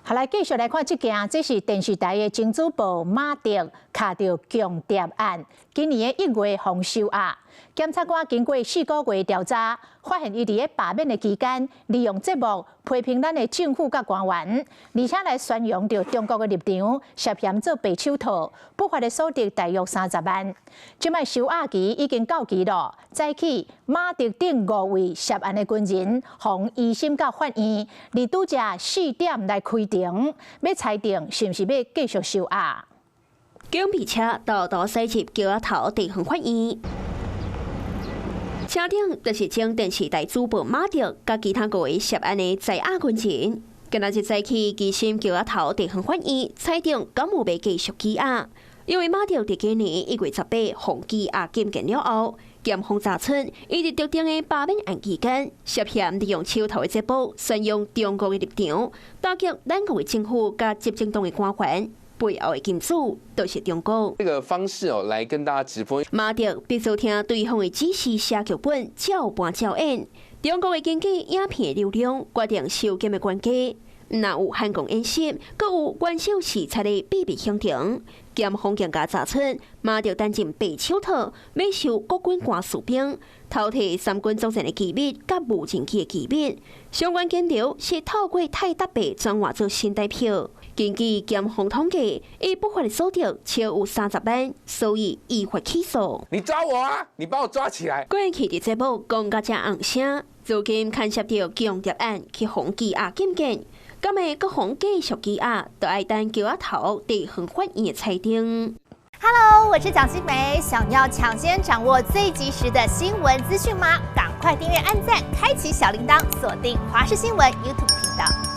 好，來繼續來看這件，這是電視台的金主報馬迪卡到強姦案，今年的1月封收押。檢察官經過4個月調查，發現伊佇咧罷免的期間，利用節目批評咱的政府甲官員，而且來宣揚着中國的立場，涉嫌做白手套，不法的所得大約30萬。即擺收押期已經到期了，早起馬迪等5位涉案的軍人，從一審到法院，而拄則4點來開庭，要裁定是毋是要繼續收押。警備車道道駛入橋仔頭地方法院。車頂就是將電視台主報馬迪甲其他5位涉案的在押軍人。今仔日早起，基審橋仔頭地方法院裁定敢有要繼續羈押，因為馬迪佇今年1月18封羈押禁見了後，檢方查出伊佇特定的罷免案期間，涉嫌利用手頭的節目宣揚中國的立場，打擊咱國的政府甲執政黨的官員。背後的金主都是中國。這個方式來跟大家直播。馬迪必須聽對方的指示寫劇本，照搬照演。中國的經紀影片流量決定收監的關鍵。若有反共演習，閣有元首視察的秘密行程。檢方更加查出，馬迪擔任白手套，要收國軍官士兵，偷摕三軍作戰的機密甲無人機的機密。相關金流是透過泰達幣轉換做新台票。根據檢方統計，伊不法的所得超有30萬，所以依法起訴。你抓我啊！你把我抓起來！過去的節目講甲這紅聲，如今牽涉到強姦案去封羈押禁見，敢會閣封繼續羈押，就要等橋仔頭地方法院的裁定。Hello， 我是蔣新梅，想要搶先掌握最及時的新聞資訊嗎？趕快訂閱、按讚、開啟小鈴鐺，鎖定華視新聞 YouTube 頻道。